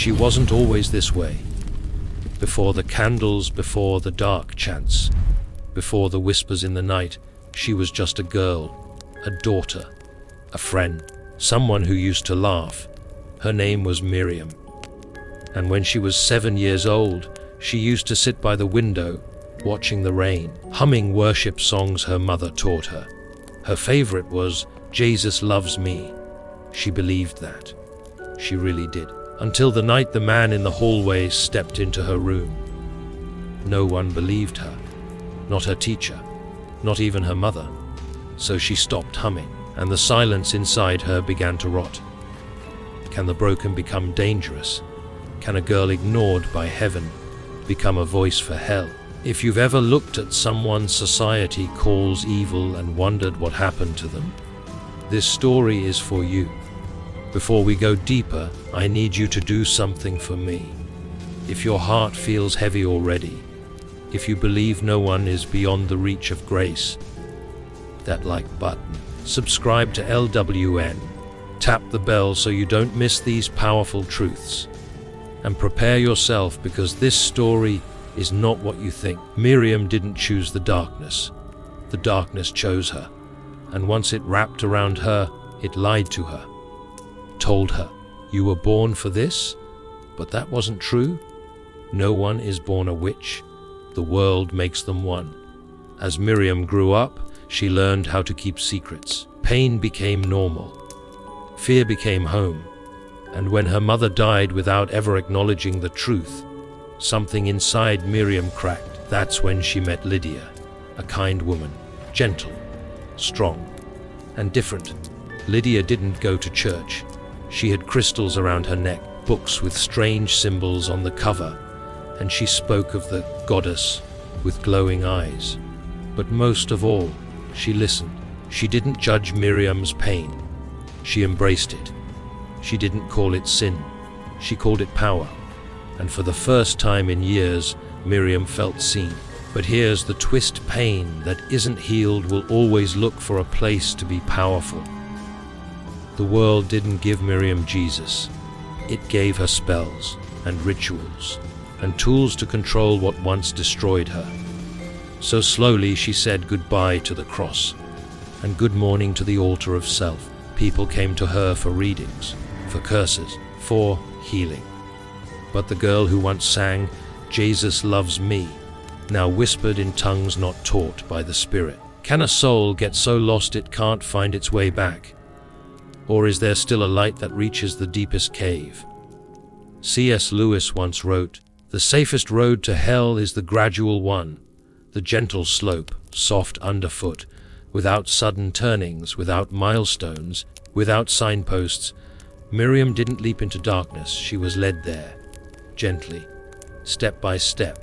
She wasn't always this way. Before the candles, before the dark chants, before the whispers in the night, she was just a girl, a daughter, a friend, someone who used to laugh. Her name was Miriam. And when she was 7 years old, she used to sit by the window, watching the rain, humming worship songs her mother taught her. Her favorite was "Jesus Loves Me." She believed that. She really did. Until the night the man in the hallway stepped into her room. No one believed her. Not her teacher. Not even her mother. So she stopped humming, and the silence inside her began to rot. Can the broken become dangerous? Can a girl ignored by heaven become a voice for hell? If you've ever looked at someone society calls evil and wondered what happened to them, this story is for you. Before we go deeper, I need you to do something for me. If your heart feels heavy already, if you believe no one is beyond the reach of grace, that like button, subscribe to LWN, tap the bell so you don't miss these powerful truths, and prepare yourself because this story is not what you think. Miriam didn't choose the darkness. The darkness chose her, and once it wrapped around her, it lied to her. Told her, "You were born for this," but that wasn't true. No one is born a witch. The world makes them one. As Miriam grew up, she learned how to keep secrets. Pain became normal. Fear became home. And when her mother died without ever acknowledging the truth, something inside Miriam cracked. That's when she met Lydia, a kind woman, gentle, strong, and different. Lydia didn't go to church. She had crystals around her neck, books with strange symbols on the cover, and she spoke of the goddess with glowing eyes. But most of all, she listened. She didn't judge Miriam's pain. She embraced it. She didn't call it sin. She called it power. And for the first time in years, Miriam felt seen. But here's the twist: pain that isn't healed will always look for a place to be powerful. The world didn't give Miriam Jesus. It gave her spells and rituals and tools to control what once destroyed her. So slowly she said goodbye to the cross and good morning to the altar of self. People came to her for readings, for curses, for healing. But the girl who once sang, "Jesus Loves Me," now whispered in tongues not taught by the Spirit. Can a soul get so lost it can't find its way back? Or is there still a light that reaches the deepest cave? C.S. Lewis once wrote, "The safest road to hell is the gradual one, the gentle slope, soft underfoot, without sudden turnings, without milestones, without signposts." Miriam didn't leap into darkness. She was led there, gently, step by step,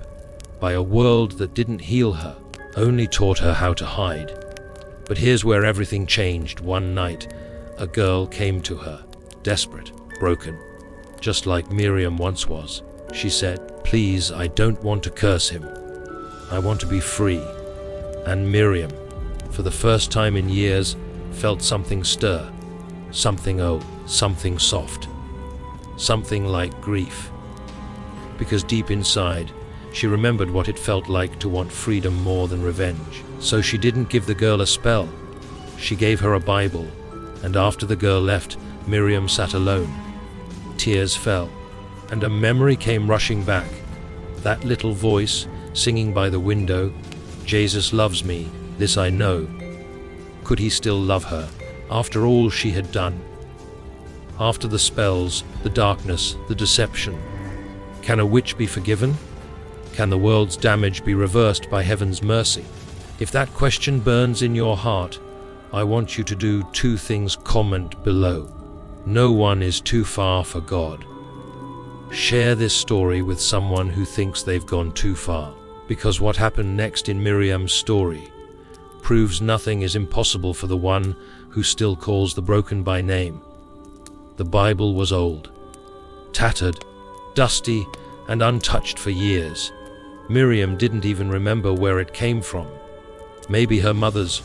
by a world that didn't heal her, only taught her how to hide. But here's where everything changed. One night, a girl came to her, desperate, broken, just like Miriam once was. She said, "Please, I don't want to curse him. I want to be free." And Miriam, for the first time in years, felt something stir. Something old, something soft, something like grief. Because deep inside, she remembered what it felt like to want freedom more than revenge. So she didn't give the girl a spell. She gave her a Bible, and after the girl left, Miriam sat alone. Tears fell, and a memory came rushing back. That little voice singing by the window, "Jesus loves me, this I know." Could he still love her after all she had done? After the spells, the darkness, the deception? Can a witch be forgiven? Can the world's damage be reversed by heaven's mercy? If that question burns in your heart, I want you to do 2 things. Comment below. No one is too far for God. Share this story with someone who thinks they've gone too far, because what happened next in Miriam's story proves nothing is impossible for the one who still calls the broken by name. The Bible was old, tattered, dusty, and untouched for years. Miriam didn't even remember where it came from. Maybe her mother's,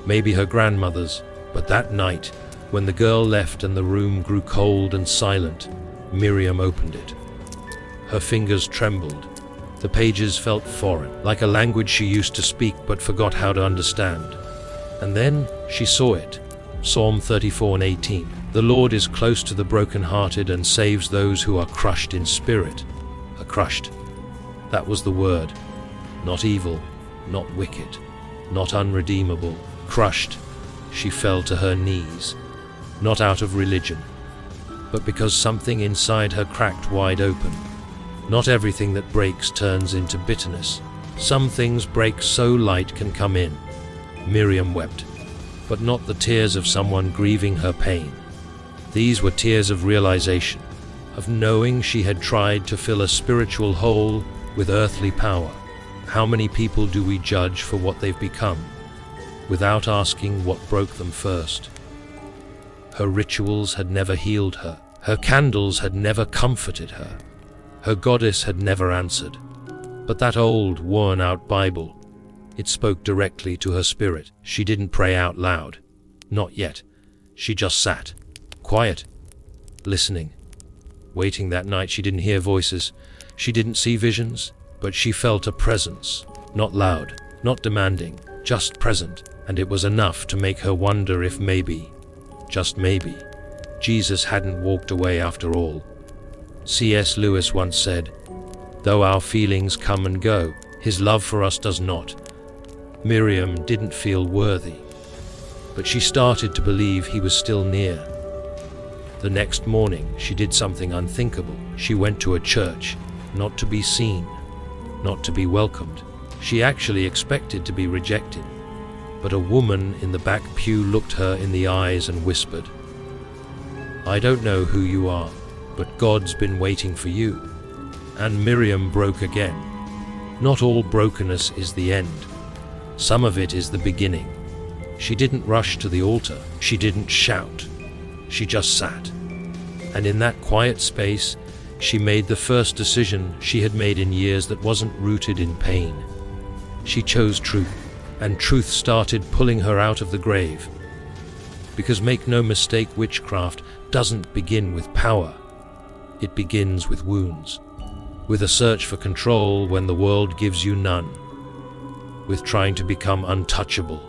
maybe her grandmother's. But that night, when the girl left and the room grew cold and silent, Miriam opened it. Her fingers trembled. The pages felt foreign, like a language she used to speak but forgot how to understand. And then she saw it. Psalm 34:18. The Lord is close to the brokenhearted and saves those who are crushed in spirit. Crushed. That was the word. Not evil, not wicked, not unredeemable. Crushed. She fell to her knees. Not out of religion, but because something inside her cracked wide open. Not everything that breaks turns into bitterness. Some things break so light can come in. Miriam wept, but not the tears of someone grieving her pain. These were tears of realization, of knowing she had tried to fill a spiritual hole with earthly power. How many people do we judge for what they've become, without asking what broke them first? Her rituals had never healed her. Her candles had never comforted her. Her goddess had never answered. But that old, worn-out Bible, it spoke directly to her spirit. She didn't pray out loud. Not yet. She just sat, quiet, listening. Waiting that night, she didn't hear voices. She didn't see visions, but she felt a presence. Not loud, not demanding, just present. And it was enough to make her wonder if maybe, just maybe, Jesus hadn't walked away after all. C.S. Lewis once said, "Though our feelings come and go, his love for us does not." Miriam didn't feel worthy, but she started to believe he was still near. The next morning, she did something unthinkable. She went to a church, not to be seen, not to be welcomed. She actually expected to be rejected. But a woman in the back pew looked her in the eyes and whispered, "I don't know who you are, but God's been waiting for you." And Miriam broke again. Not all brokenness is the end. Some of it is the beginning. She didn't rush to the altar. She didn't shout. She just sat. And in that quiet space, she made the first decision she had made in years that wasn't rooted in pain. She chose truth, and truth started pulling her out of the grave. Because make no mistake, witchcraft doesn't begin with power. It begins with wounds, with a search for control when the world gives you none, with trying to become untouchable,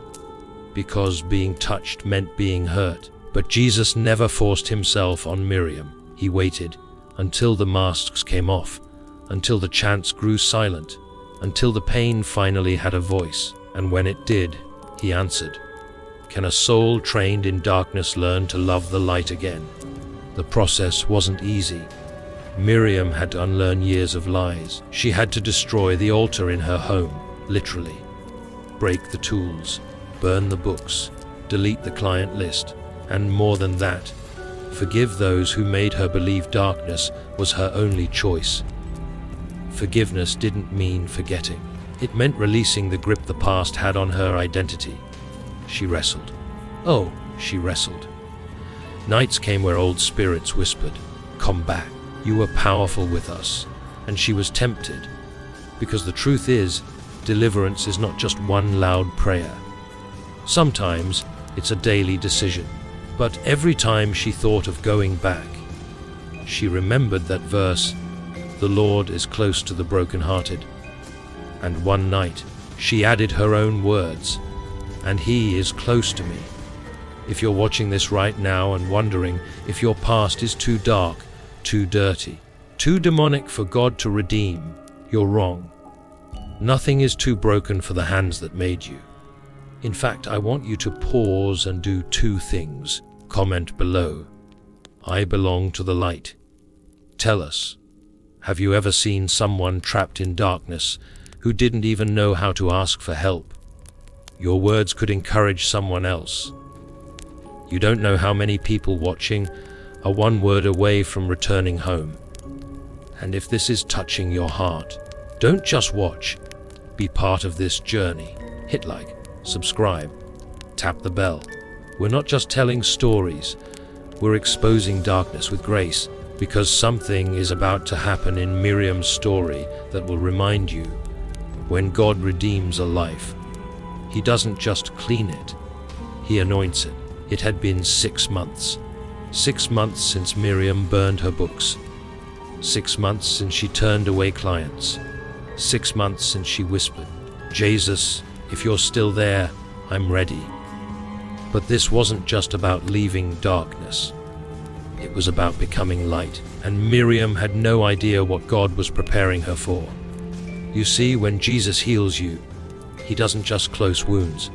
because being touched meant being hurt. But Jesus never forced himself on Miriam. He waited until the masks came off, until the chants grew silent, until the pain finally had a voice. And when it did, he answered. Can a soul trained in darkness learn to love the light again? The process wasn't easy. Miriam had to unlearn years of lies. She had to destroy the altar in her home, literally. Break the tools, burn the books, delete the client list, and more than that, forgive those who made her believe darkness was her only choice. Forgiveness didn't mean forgetting. It meant releasing the grip the past had on her identity. She wrestled. Oh, she wrestled. Nights came where old spirits whispered, "Come back, you were powerful with us." And she was tempted, because the truth is, deliverance is not just one loud prayer. Sometimes it's a daily decision. But every time she thought of going back, she remembered that verse, "The Lord is close to the brokenhearted." And one night, she added her own words, "And He is close to me." If you're watching this right now and wondering if your past is too dark, too dirty, too demonic for God to redeem, you're wrong. Nothing is too broken for the hands that made you. In fact, I want you to pause and do two things. Comment below, "I belong to the light." Tell us, have you ever seen someone trapped in darkness who didn't even know how to ask for help? Your words could encourage someone else. You don't know how many people watching are one word away from returning home. And if this is touching your heart, don't just watch, be part of this journey. Hit like, subscribe, tap the bell. We're not just telling stories, we're exposing darkness with grace, because something is about to happen in Miriam's story that will remind you, when God redeems a life, He doesn't just clean it, He anoints it. It had been 6 months. 6 months since Miriam burned her books, 6 months since she turned away clients. 6 months since she whispered, "Jesus, if you're still there, I'm ready." But this wasn't just about leaving darkness. It was about becoming light, and Miriam had no idea what God was preparing her for. You see, when Jesus heals you, he doesn't just close wounds.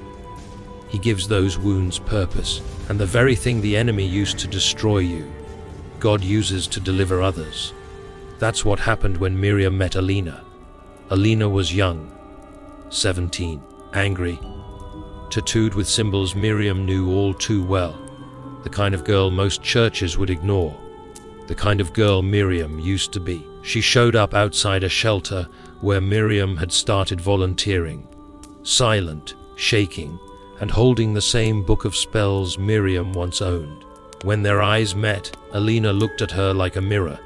He gives those wounds purpose, and the very thing the enemy used to destroy you, God uses to deliver others. That's what happened when Miriam met Alina. Alina was young, 17, angry, tattooed with symbols Miriam knew all too well, the kind of girl most churches would ignore, the kind of girl Miriam used to be. She showed up outside a shelter where Miriam had started volunteering, silent, shaking, and holding the same book of spells Miriam once owned. When their eyes met, Alina looked at her like a mirror,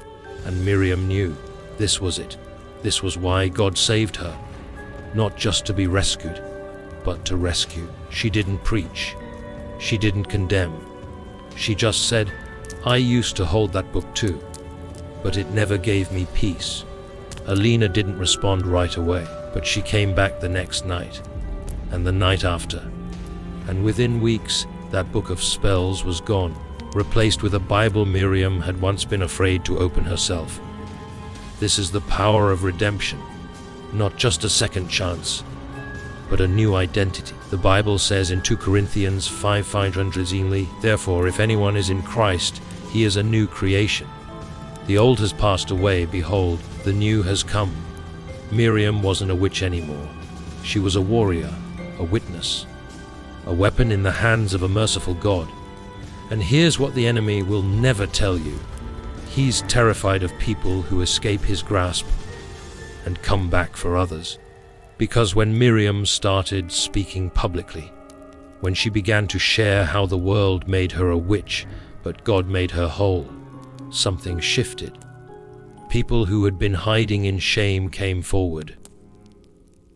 and Miriam knew this was it. This was why God saved her, not just to be rescued, but to rescue. She didn't preach. She didn't condemn. She just said, "I used to hold that book too, but it never gave me peace." Alina didn't respond right away, but she came back the next night, and the night after. And within weeks, that book of spells was gone, replaced with a Bible Miriam had once been afraid to open herself. This is the power of redemption, not just a second chance, but a new identity. The Bible says in 2 Corinthians 5:5, "Therefore, if anyone is in Christ, he is a new creation. The old has passed away, behold, the new has come." Miriam wasn't a witch anymore. She was a warrior, a witness, a weapon in the hands of a merciful God. And here's what the enemy will never tell you. He's terrified of people who escape his grasp and come back for others. Because when Miriam started speaking publicly, when she began to share how the world made her a witch, but God made her whole, something shifted. People who had been hiding in shame came forward.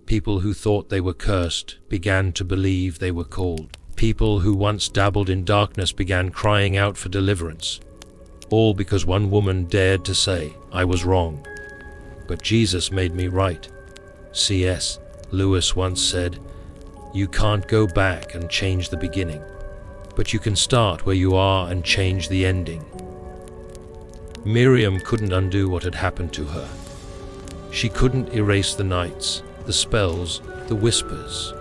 People who thought they were cursed began to believe they were called. People who once dabbled in darkness began crying out for deliverance. All because one woman dared to say, "I was wrong, but Jesus made me right." C.S. Lewis once said, "You can't go back and change the beginning, but you can start where you are and change the ending." Miriam couldn't undo what had happened to her. She couldn't erase the nights, the spells, the whispers,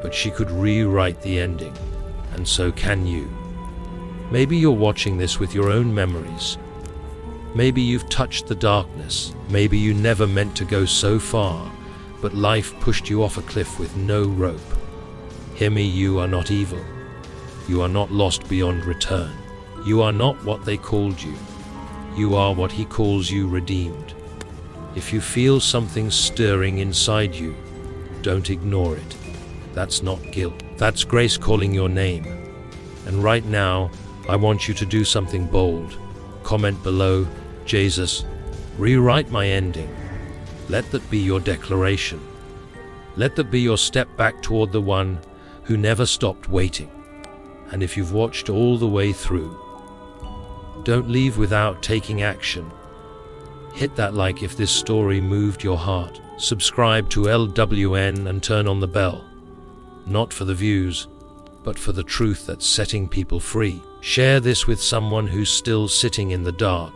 but she could rewrite the ending, and so can you. Maybe you're watching this with your own memories. Maybe you've touched the darkness. Maybe you never meant to go so far, but life pushed you off a cliff with no rope. Hear me, you are not evil. You are not lost beyond return. You are not what they called you. You are what he calls you, redeemed. If you feel something stirring inside you, don't ignore it. That's not guilt. That's grace calling your name. And right now, I want you to do something bold. Comment below, "Jesus, rewrite my ending." Let that be your declaration. Let that be your step back toward the one who never stopped waiting. And if you've watched all the way through, don't leave without taking action. Hit that like if this story moved your heart. Subscribe to LWN and turn on the bell. Not for the views, but for the truth that's setting people free. Share this with someone who's still sitting in the dark,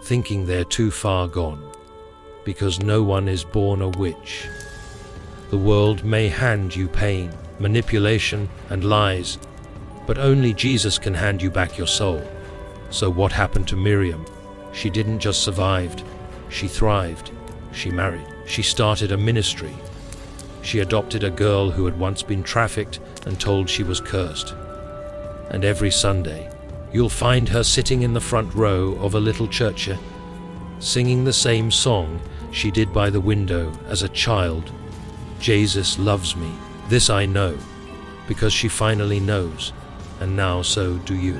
thinking they're too far gone. Because no one is born a witch. The world may hand you pain, manipulation, and lies, but only Jesus can hand you back your soul. So what happened to Miriam? She didn't just survive, she thrived. She married. She started a ministry. She adopted a girl who had once been trafficked and told she was cursed. And every Sunday, you'll find her sitting in the front row of a little church, singing the same song she did by the window as a child. Jesus loves me. This I know, because she finally knows, and now so do you.